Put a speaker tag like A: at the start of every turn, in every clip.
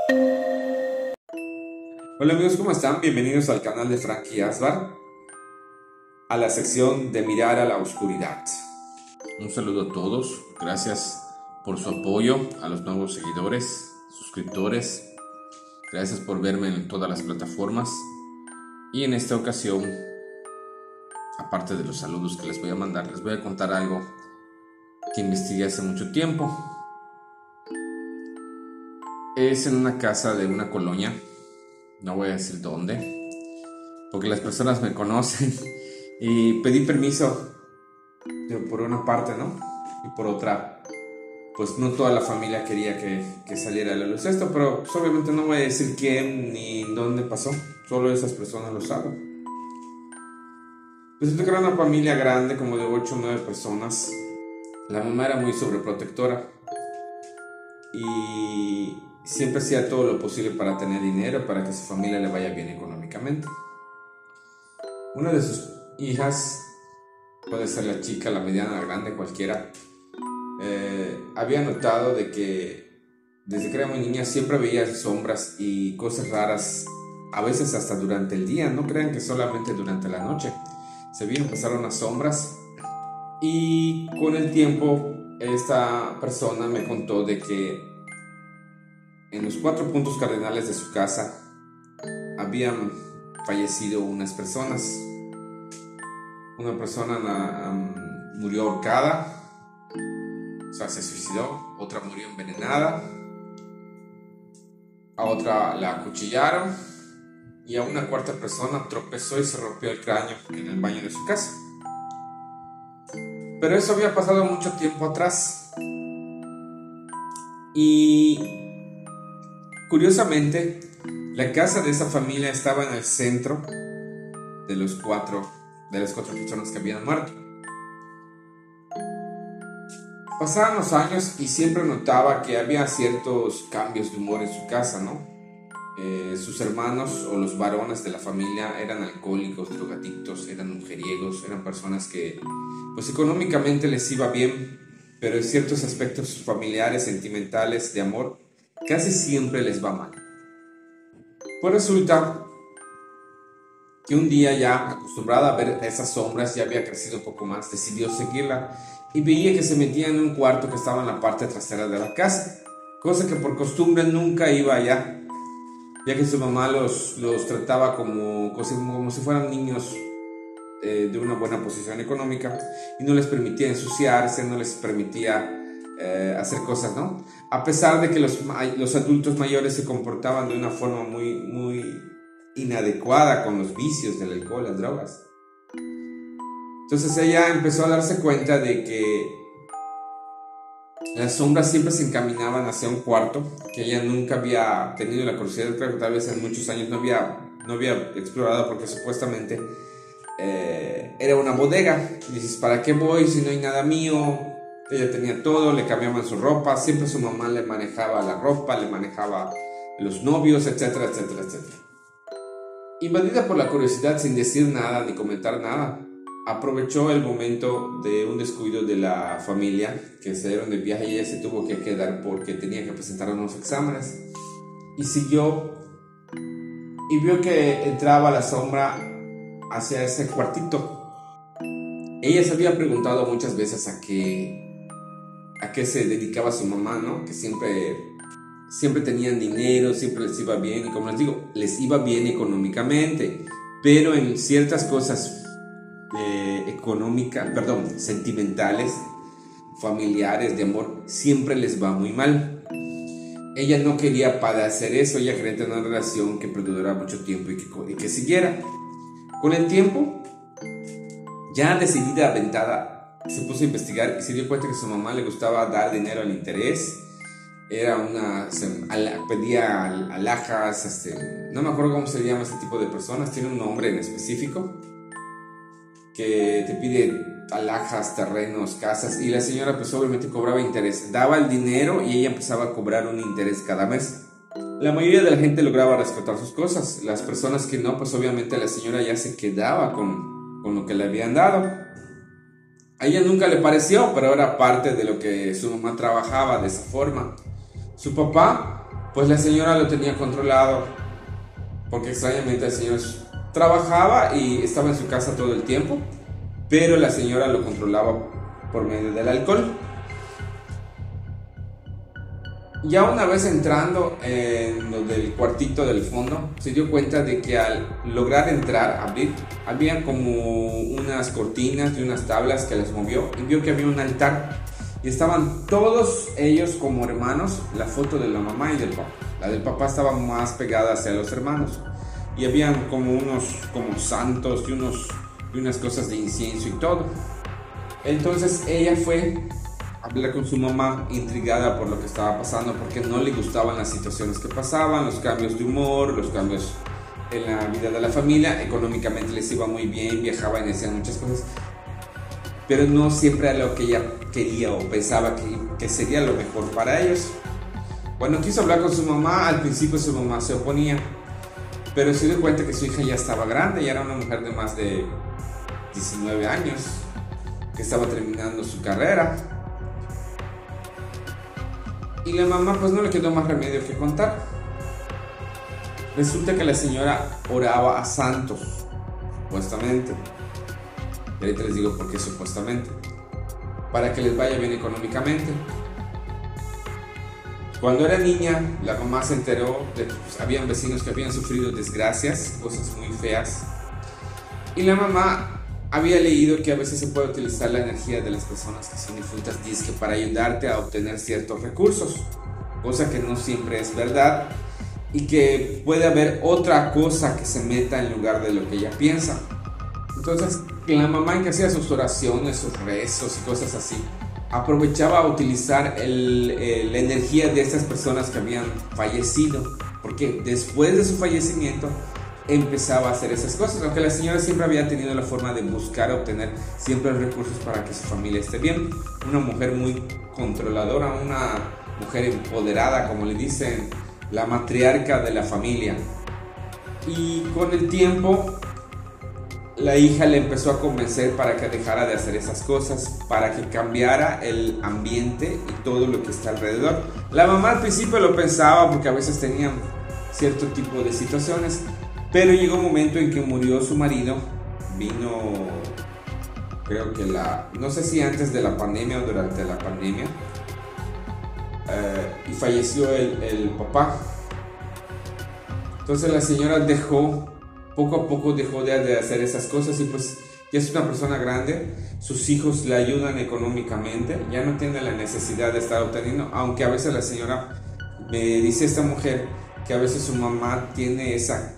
A: Hola amigos, ¿cómo están? Bienvenidos al canal de Frankie Asbar, a la sección de Mirar a la Oscuridad. Un saludo a todos, gracias por su apoyo, a los nuevos seguidores, suscriptores, gracias por verme en todas las plataformas. Y en esta ocasión, aparte de los saludos que les voy a mandar, les voy a contar algo que investigué hace mucho tiempo. Es en una casa de una colonia, no voy a decir dónde, porque las personas me conocen, y pedí permiso por una parte, ¿no? Y por otra, pues no toda la familia quería que saliera a la luz esto, pero pues, obviamente no voy a decir quién ni dónde pasó, solo esas personas lo saben. Pues esto era una familia grande, como de 8 o 9 personas. La mamá era muy sobreprotectora y siempre hacía todo lo posible para tener dinero, para que su familia le vaya bien económicamente. Una de sus hijas, puede ser la chica, la mediana, la grande, cualquiera, había notado de que desde que era muy niña siempre veía sombras y cosas raras, a veces hasta durante el día. No crean que solamente durante la noche. Se vieron pasar unas sombras, y con el tiempo esta persona me contó de que en los 4 puntos cardinales de su casa habían fallecido unas personas. Una persona murió ahorcada, o sea, se suicidó. Otra murió envenenada. A otra la acuchillaron. Y a una cuarta persona tropezó y se rompió el cráneo en el baño de su casa. Pero eso había pasado mucho tiempo atrás. Y curiosamente, la casa de esa familia estaba en el centro de las cuatro personas que habían muerto. Pasaron los años y siempre notaba que había ciertos cambios de humor en su casa, ¿no? Sus hermanos o los varones de la familia eran alcohólicos, drogadictos, eran mujeriegos, eran personas que pues económicamente les iba bien, pero en ciertos aspectos familiares, sentimentales, de amor, casi siempre les va mal. Pues resulta que un día, ya acostumbrada a ver esas sombras, ya había crecido un poco más, decidió seguirla y veía que se metía en un cuarto que estaba en la parte trasera de la casa, cosa que por costumbre nunca iba allá, ya que su mamá los trataba como si fueran niños de una buena posición económica, y no les permitía ensuciarse, no les permitía hacer cosas, ¿no? A pesar de que los adultos mayores se comportaban de una forma muy inadecuada con los vicios del alcohol, las drogas. Entonces ella empezó a darse cuenta de que las sombras siempre se encaminaban hacia un cuarto que ella nunca había tenido la curiosidad, creo que tal vez en muchos años no había explorado, porque supuestamente era una bodega. Y dices, ¿para qué voy si no hay nada mío? Ella tenía todo, le cambiaban su ropa, siempre su mamá le manejaba la ropa, le manejaba los novios, etcétera, etcétera, etcétera. Invadida por la curiosidad, sin decir nada ni comentar nada, aprovechó el momento de un descuido de la familia, que se dieron de viaje y ella se tuvo que quedar porque tenía que presentar unos exámenes, y siguió y vio que entraba la sombra hacia ese cuartito. Ella se había preguntado muchas veces a qué se dedicaba su mamá, ¿no? Que siempre tenían dinero, siempre les iba bien, y como les digo, les iba bien económicamente, pero en ciertas cosas sentimentales, familiares, de amor, siempre les va muy mal. Ella no quería padecer eso, ella quería tener una relación que perdurara mucho tiempo y que siguiera. Con el tiempo, ya decidida, aventada, se puso a investigar y se dio cuenta que a su mamá le gustaba dar dinero al interés. Pedía alhajas, no me acuerdo cómo se llama ese tipo de personas, tiene un nombre en específico, que te pide alhajas, terrenos, casas, y la señora pues obviamente cobraba interés, daba el dinero y ella empezaba a cobrar un interés cada mes. La mayoría de la gente lograba rescatar sus cosas, las personas que no, pues obviamente la señora ya se quedaba con lo que le habían dado. A ella nunca le pareció, pero era parte de lo que su mamá trabajaba de esa forma. Su papá pues la señora lo tenía controlado, porque extrañamente el señor trabajaba y estaba en su casa todo el tiempo, pero la señora lo controlaba por medio del alcohol. Ya una vez entrando en lo del cuartito del fondo, se dio cuenta de que al lograr entrar, abrir, había como unas cortinas y unas tablas que las movió y vio que había un altar y estaban todos ellos como hermanos, la foto de la mamá y del papá. La del papá estaba más pegada hacia los hermanos y habían como unos como santos y unas cosas de incienso y todo. Entonces ella fue hablar con su mamá, intrigada por lo que estaba pasando, porque no le gustaban las situaciones que pasaban, los cambios de humor, los cambios en la vida de la familia. Económicamente les iba muy bien, viajaban y hacían muchas cosas, pero no siempre era lo que ella quería o pensaba que sería lo mejor para ellos. Cuando quiso hablar con su mamá, al principio su mamá se oponía, pero se dio cuenta que su hija ya estaba grande, ya era una mujer de más de 19 años, que estaba terminando su carrera. Y la mamá pues no le quedó más remedio que contar. Resulta que la señora oraba a santos, supuestamente. Y ahorita les digo por qué supuestamente. Para que les vaya bien económicamente. Cuando era niña, la mamá se enteró de que habían vecinos que habían sufrido desgracias, cosas muy feas. Y la mamá había leído que a veces se puede utilizar la energía de las personas que son difuntas, dice, para ayudarte a obtener ciertos recursos, cosa que no siempre es verdad y que puede haber otra cosa que se meta en lugar de lo que ella piensa. Entonces la mamá, que hacía sus oraciones, sus rezos y cosas así, aprovechaba a utilizar la energía de estas personas que habían fallecido, porque después de su fallecimiento empezaba a hacer esas cosas, aunque la señora siempre había tenido la forma de buscar obtener siempre los recursos para que su familia esté bien. Una mujer muy controladora, una mujer empoderada, como le dicen, la matriarca de la familia. Y con el tiempo la hija le empezó a convencer para que dejara de hacer esas cosas, para que cambiara el ambiente y todo lo que está alrededor. La mamá al principio lo pensaba porque a veces tenían cierto tipo de situaciones, pero llegó un momento en que murió su marido. Vino, creo que no sé si antes de la pandemia o durante la pandemia, y falleció el papá. Entonces la señora poco a poco dejó de hacer esas cosas y pues ya es una persona grande, sus hijos le ayudan económicamente, ya no tiene la necesidad de estar obteniendo, aunque a veces la señora, me dice esta mujer, que a veces su mamá tiene esa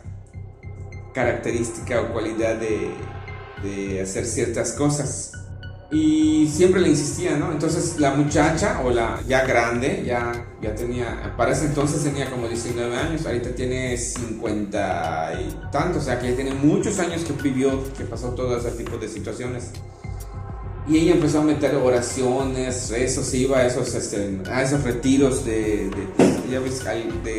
A: característica o cualidad de hacer ciertas cosas y siempre le insistía, ¿no? Entonces la muchacha, o la ya grande, ya tenía, para ese entonces tenía como 19 años, ahorita tiene 50 y tantos, o sea que ya tiene muchos años que vivió, que pasó todo ese tipo de situaciones. Y ella empezó a meter oraciones, rezos, iba a esos retiros ya ves,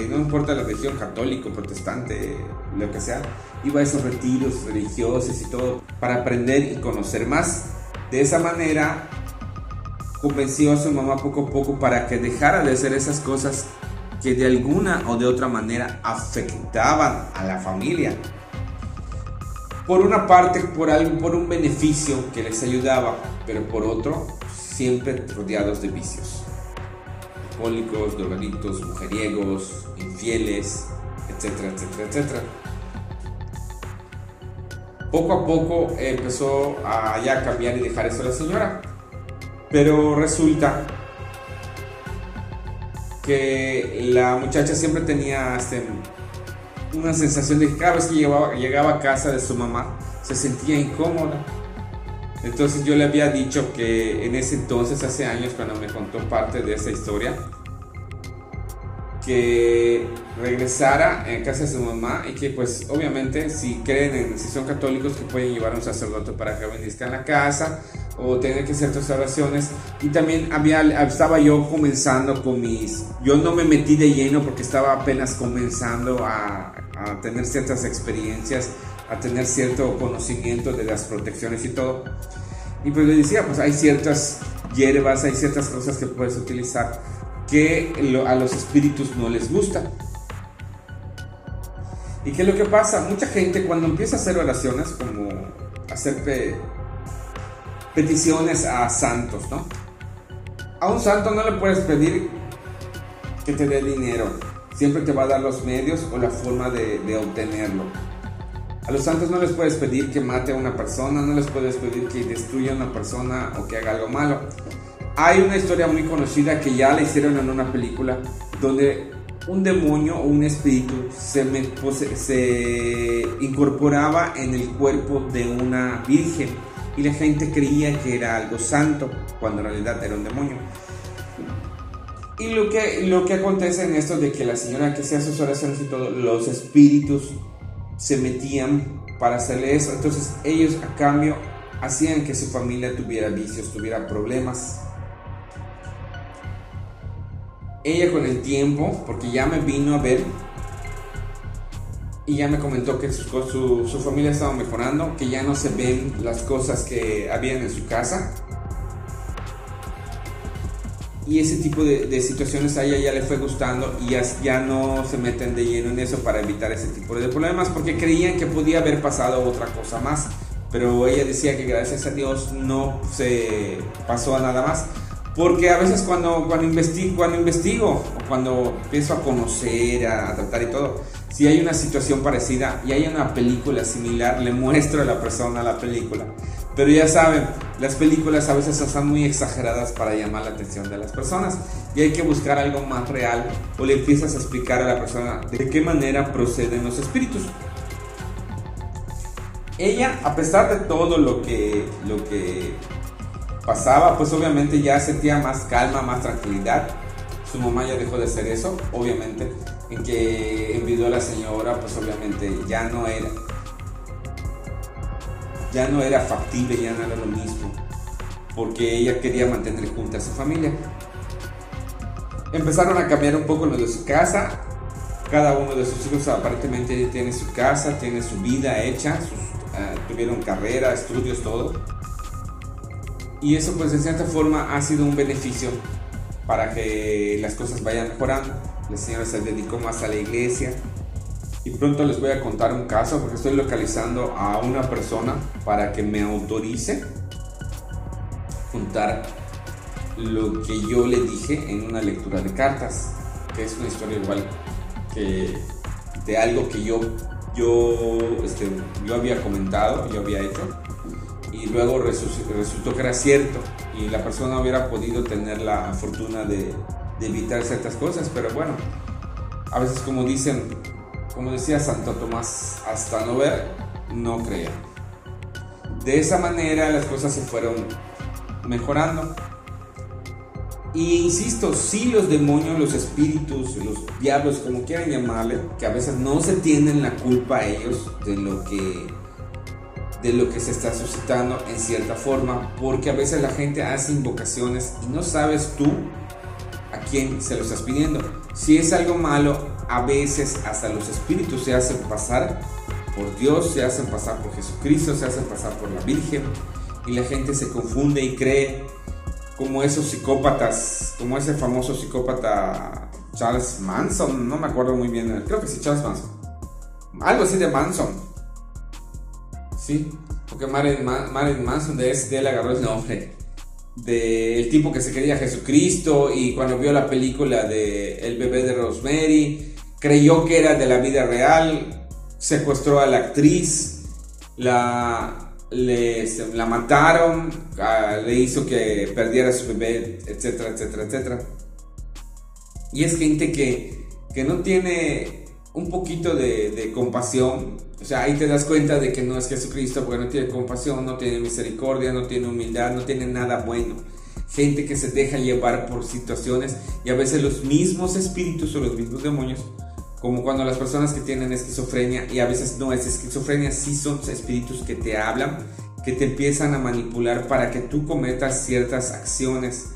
A: no importa la religión, católico, protestante, lo que sea, iba a esos retiros religiosos y todo para aprender y conocer más. De esa manera convenció a su mamá poco a poco para que dejara de hacer esas cosas que de alguna o de otra manera afectaban a la familia. Por una parte, por un beneficio que les ayudaba, pero por otro, siempre rodeados de vicios. Alcohólicos, drogadictos, mujeriegos, infieles, etcétera, etcétera, etcétera. Poco a poco empezó a ya cambiar y dejar eso a la señora. Pero resulta que la muchacha siempre tenía una sensación de que cada vez que llegaba a casa de su mamá se sentía incómoda. Entonces yo le había dicho que en ese entonces, hace años, cuando me contó parte de esa historia, que regresara a casa de su mamá y que pues obviamente si son católicos, que pueden llevar a un sacerdote para que bendizca en la casa o tener que hacer tus oraciones. Y también estaba yo comenzando yo no me metí de lleno porque estaba apenas comenzando a tener ciertas experiencias, a tener cierto conocimiento de las protecciones y todo. Y pues le decía, pues hay ciertas hierbas, hay ciertas cosas que puedes utilizar que a los espíritus no les gusta. ¿Y qué es lo que pasa? Mucha gente cuando empieza a hacer oraciones, como hacer peticiones a santos, ¿no? A un santo no le puedes pedir que te dé dinero, siempre te va a dar los medios o la forma de obtenerlo. A los santos no les puedes pedir que mate a una persona, no les puedes pedir que destruya a una persona o que haga algo malo. Hay una historia muy conocida que ya la hicieron en una película, donde un demonio o un espíritu se incorporaba en el cuerpo de una virgen y la gente creía que era algo santo, cuando en realidad era un demonio. Y lo que acontece en esto de que la señora que hacía sus oraciones y todo, los espíritus se metían para hacerle eso. Entonces ellos a cambio hacían que su familia tuviera vicios, tuviera problemas. Ella con el tiempo, porque ya me vino a ver y ya me comentó que su familia estaba mejorando, que ya no se ven las cosas que habían en su casa. Y ese tipo de situaciones a ella ya le fue gustando y ya no se meten de lleno en eso para evitar ese tipo de problemas, porque creían que podía haber pasado otra cosa más. Pero ella decía que gracias a Dios no se pasó a nada más. Porque a veces cuando investigo o cuando empiezo a conocer, a tratar y todo, si hay una situación parecida y hay una película similar, le muestro a la persona la película. Pero ya saben, las películas a veces están muy exageradas para llamar la atención de las personas y hay que buscar algo más real, o le empiezas a explicar a la persona de qué manera proceden los espíritus. Ella, a pesar de todo lo que pasaba, pues obviamente ya sentía más calma, más tranquilidad. Su mamá ya dejó de hacer eso, obviamente, en que envidió a la señora, pues obviamente ya no era factible, ya no era lo mismo, porque ella quería mantener junta a su familia. Empezaron a cambiar un poco lo de su casa. Cada uno de sus hijos aparentemente tiene su casa, tiene su vida hecha, tuvieron carrera, estudios, todo. Y eso pues de cierta forma ha sido un beneficio para que las cosas vayan mejorando. La señora se dedicó más a la iglesia. Y pronto les voy a contar un caso, porque estoy localizando a una persona para que me autorice juntar lo que yo le dije en una lectura de cartas, que es una historia igual que de algo que yo había comentado, yo había hecho, y luego resultó que era cierto y la persona hubiera podido tener la fortuna de evitar ciertas cosas. Pero bueno, a veces como decía Santo Tomás, hasta no ver, no creer. De esa manera las cosas se fueron mejorando. Y insisto, sí, los demonios, los espíritus, los diablos, como quieran llamarle, que a veces no se tienen la culpa a ellos de lo que se está suscitando en cierta forma, porque a veces la gente hace invocaciones y no sabes tú a quién se lo estás pidiendo. Si es algo malo, a veces hasta los espíritus se hacen pasar por Dios, se hacen pasar por Jesucristo, se hacen pasar por la Virgen, y la gente se confunde y cree, como esos psicópatas, como ese famoso psicópata Charles Manson, no me acuerdo muy bien, creo que sí, Charles Manson, algo así de Manson, sí, porque Marilyn Manson de él agarró el nombre del tipo que se creía Jesucristo, y cuando vio la película de El bebé de Rosemary, creyó que era de la vida real, secuestró a la actriz, la mataron, le hizo que perdiera a su bebé, etcétera, etcétera, etcétera. Y es gente que no tiene un poquito de compasión. O sea, ahí te das cuenta de que no es Jesucristo, porque no tiene compasión, no tiene misericordia, no tiene humildad, no tiene nada bueno. Gente que se deja llevar por situaciones, y a veces los mismos espíritus o los mismos demonios, como cuando las personas que tienen esquizofrenia, y a veces no es esquizofrenia, sí son espíritus que te hablan, que te empiezan a manipular para que tú cometas ciertas acciones.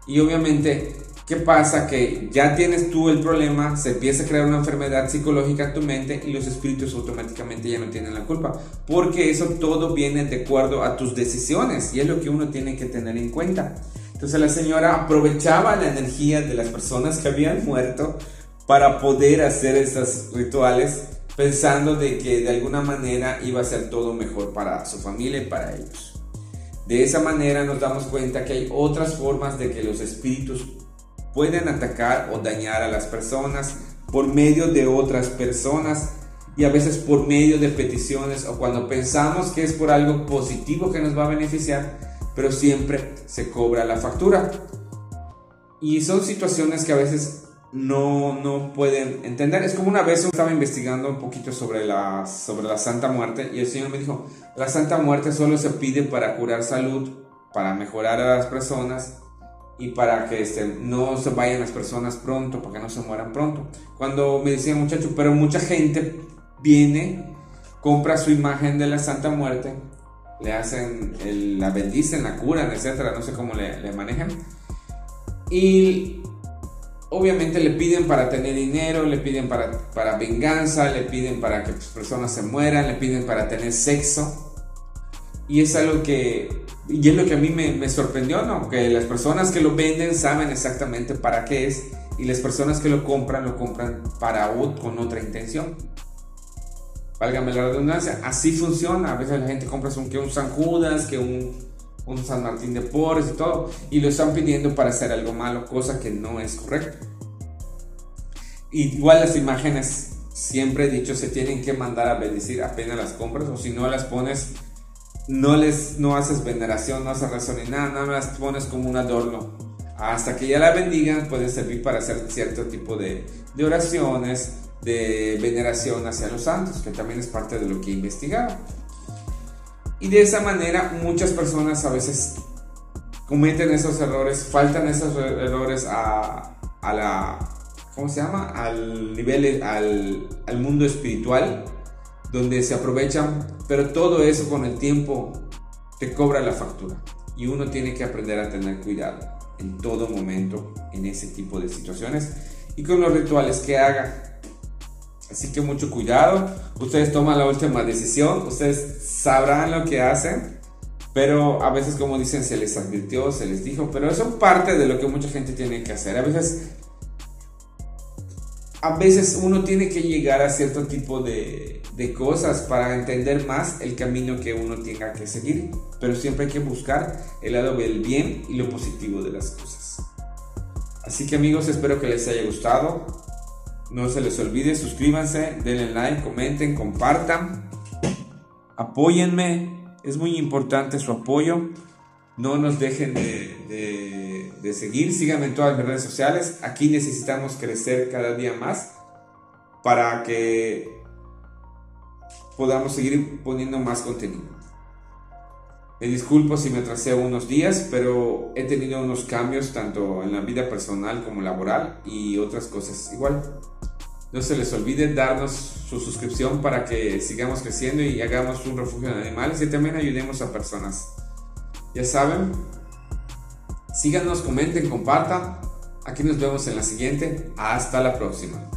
A: Y obviamente, ¿qué pasa? Que ya tienes tú el problema, se empieza a crear una enfermedad psicológica en tu mente, y los espíritus automáticamente ya no tienen la culpa, porque eso todo viene de acuerdo a tus decisiones, y es lo que uno tiene que tener en cuenta. Entonces la señora aprovechaba la energía de las personas que habían muerto para poder hacer estos rituales, pensando de que de alguna manera iba a ser todo mejor para su familia y para ellos. De esa manera nos damos cuenta que hay otras formas de que los espíritus pueden atacar o dañar a las personas por medio de otras personas, y a veces por medio de peticiones o cuando pensamos que es por algo positivo que nos va a beneficiar, pero siempre se cobra la factura. Y son situaciones que a veces no pueden entender. Es como una vez yo estaba investigando un poquito sobre la Santa Muerte, y el Señor me dijo: la Santa Muerte solo se pide para curar salud, para mejorar a las personas y para que no se vayan las personas pronto, para que no se mueran pronto. Cuando me decía muchacho, pero mucha gente viene, compra su imagen de la Santa Muerte, le hacen, la bendicen, la curan, etcétera, no sé cómo le manejan, y obviamente le piden para tener dinero, le piden para venganza, le piden para que personas se mueran, le piden para tener sexo, y es algo que, y es lo que a mí me sorprendió, ¿no? Que las personas que lo venden saben exactamente para qué es, y las personas que lo compran con otra intención. Válgame la redundancia, así funciona. A veces la gente compra un San Judas, que un San Martín de Porres y todo, y lo están pidiendo para hacer algo malo, cosa que no es correcta. Igual las imágenes, siempre he dicho, se tienen que mandar a bendecir apenas las compras, o si no las pones, no haces veneración, no haces razón ni nada, las pones como un adorno. Hasta que ya la bendigan, puede servir para hacer cierto tipo de oraciones, de veneración hacia los santos, que también es parte de lo que he investigado. Y de esa manera muchas personas a veces cometen esos errores, faltan esos errores al nivel, al mundo espiritual, donde se aprovechan, pero todo eso con el tiempo te cobra la factura, y uno tiene que aprender a tener cuidado en todo momento en ese tipo de situaciones y con los rituales que haga. Así que mucho cuidado, ustedes toman la última decisión, ustedes sabrán lo que hacen, pero a veces, como dicen, se les advirtió, se les dijo, pero eso es parte de lo que mucha gente tiene que hacer. A veces uno tiene que llegar a cierto tipo de cosas para entender más el camino que uno tenga que seguir, pero siempre hay que buscar el lado del bien y lo positivo de las cosas. Así que amigos, espero que les haya gustado. No se les olvide, suscríbanse, denle like, comenten, compartan, apóyenme, es muy importante su apoyo, no nos dejen de seguir, síganme en todas mis redes sociales. Aquí necesitamos crecer cada día más para que podamos seguir poniendo más contenido. Me disculpo si me atrasé unos días, pero he tenido unos cambios tanto en la vida personal como laboral y otras cosas igual. No se les olvide darnos su suscripción para que sigamos creciendo y hagamos un refugio de animales, y también ayudemos a personas. Ya saben, síganos, comenten, compartan. Aquí nos vemos en la siguiente. Hasta la próxima.